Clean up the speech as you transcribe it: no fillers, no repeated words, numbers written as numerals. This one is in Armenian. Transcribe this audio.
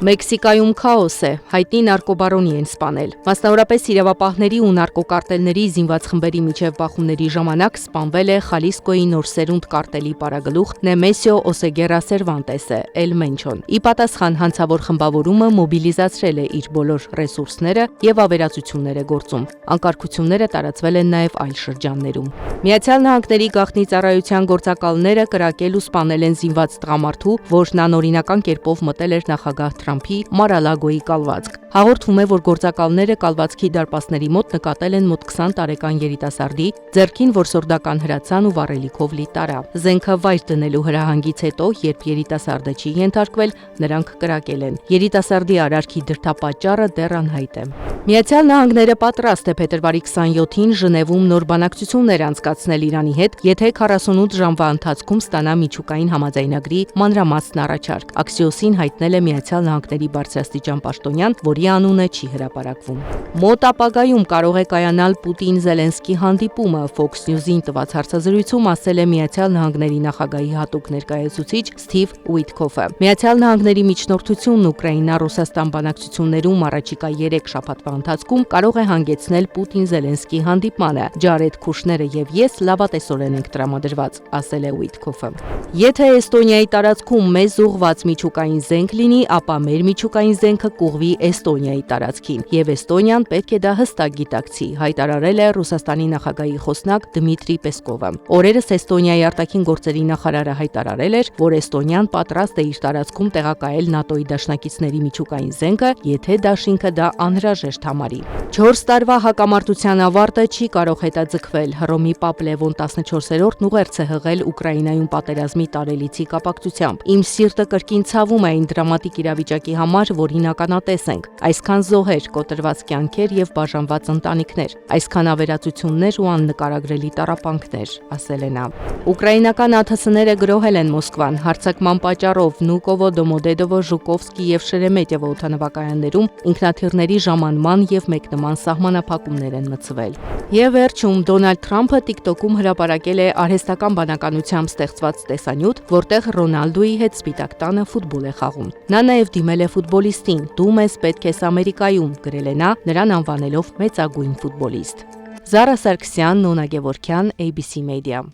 Մեքսիկայում քաոս է, հայտնի նարկոբարոնի են սպանել։ Մասնավորապես իրավապահների ու նարկոկարտելների զինված խմբերի միջև բախումների ժամանակ սպանվել է Խալիսկոյի նոր սերունդ կարտելի պարագլուխ Նեմեսիո Օսեգերա Սերվանտեսը, Էլ Մենչոն։ Ի պատասխան հանցավոր խմբավորումը մոբիլիզացրել է իր բոլոր ռեսուրսները եւ ավերածություններ է գործում։ Անկարգությունները տարածվել են նաեւ այլ շրջաններում։ Միացյալ Նահանգների գաղտնի ծառայության գործակալները կրակել ու սպանել են զինված տղամարդու, որն անօրինական կերպով մտել էր նախագահ Թրամփի Մար-a-Լագոյի կալվածք։ Հաղորդվում է, որ գործակալները կալվածքի դարպասների մոտ նկատել են մոտ 20 տարեկան երիտասարդի ձեռքին որսորդական հրացան ու վառելիքով լի տարավ։ Զենքը վայր դնելու հրահանգից հետո, երբ երիտասարդը չի ենթարկվել, նրանք կրակել են։ Երիտասարդի արարքի դրդապատճառը դեռ անհայտ է։ Միացյալ Նահանգները պատրաստ է փետրվարի 27-ին Ժնևում նոր բանակցություններ անցկացնել Իրանի հետ, եթե 48 ժամվա ընթացքում ստանա միջուկային համաձայնագրի մանրամասն առաջարկ։ Axios-ին հայտնել է Միացյալ Նահանգների բարձրաստիճան պաշտոնյան, որի անունը չի հրապարակվում։ Մոտ ապագայում կարող է կայանալ Պուտին-Զելենսկի հանդիպումը, Fox News-ին տված հարցազրույցում ասել է Միացյալ Նահանգների նախագահի հատուկ ներկայացուցիչ Սթիվ Ուիթքոֆը։ Միացյալ Նահանգների միջնորդությունն Ուկրաինա-Ռուսաստան բանակցություններում առաջիկա 3 շաբաթվա ընթացքում կարող է հանգեցնել Պուտին-Զելենսկի հանդիպմանը։ Ջարեդ Քուշները եւ ես լավատեսորեն ենք տրամադրված, ասել է Ուիթքոֆը։ Եթե Էստոնիայի տարածքում մեզ ուղղված միջուկային զենք լինի, ապա մեր միջուկային զենքը կուղղվի Էստոնիայի տարածքին, եւ Էստոնիան պետք է դա հստակ գիտակցի, հայտարարել է Ռուսաստանի նախագահի խոսնակ Դմիտրի Պեսկովը։ Օրերս Էստոնիայի արտաքին գործերի նախարարը հայտարարել էր, որ Էստոնիան պատրաստ է իր տարածքում տեղակայել ՆԱՏՕ-ի դաշնակիցների միջուկային զենքը, եթե դաշինքը դա անհրաժեշտ համարի։ 4 տարվա հակամարտության ավարտը չի կարող հետաձգվել։ Հռոմի Պապ Լևոն 14-րդն ուղերձ է հղել Ուկրաինայում պատերազմի տարելիցի կապակցությամբ։ Իմ սիրտը կրկին ցավում է այն դրամատիկ իրավիճակի համար, որին ականատես ենք։ Այսքան զոհեր, կոտրված կյանքեր եւ բաժանված ընտանիքներ, այսքան ավերածություններ ու աննկարագրելի տառապանքներ, ասել է նա։ Ուկրաինական ԱԹՍ-ները գրոհել են Մոսկվան հարձակման պատճառով Վնուկովո, Դոմոդեդովո, Ժուկովսկի եւ Շերեմետյևո օդանավակայաններում ինքնաթիռների ժամանման եւ մեկնման սահմանափակումներ են մտցվել։ Եվ վերջում Դոնալդ Թրամփը TikTok-ում հրապարակել է արհեստական բանականությամբ ստեղծված տեսանյութ, որտեղ Ռոնալդոյի հետ Սպիտակ տանը ֆուտբոլ է խաղում։ Նա նաև դիմել է ֆուտբոլիստին. «Դու մեզ պետք ես Ամերիկայում», գրել է նա, նրան անվանելով մեծագույն ֆուտբոլիստ։ Զարա Սարգսյան, Նոնա Գևորգյան, ABC Media։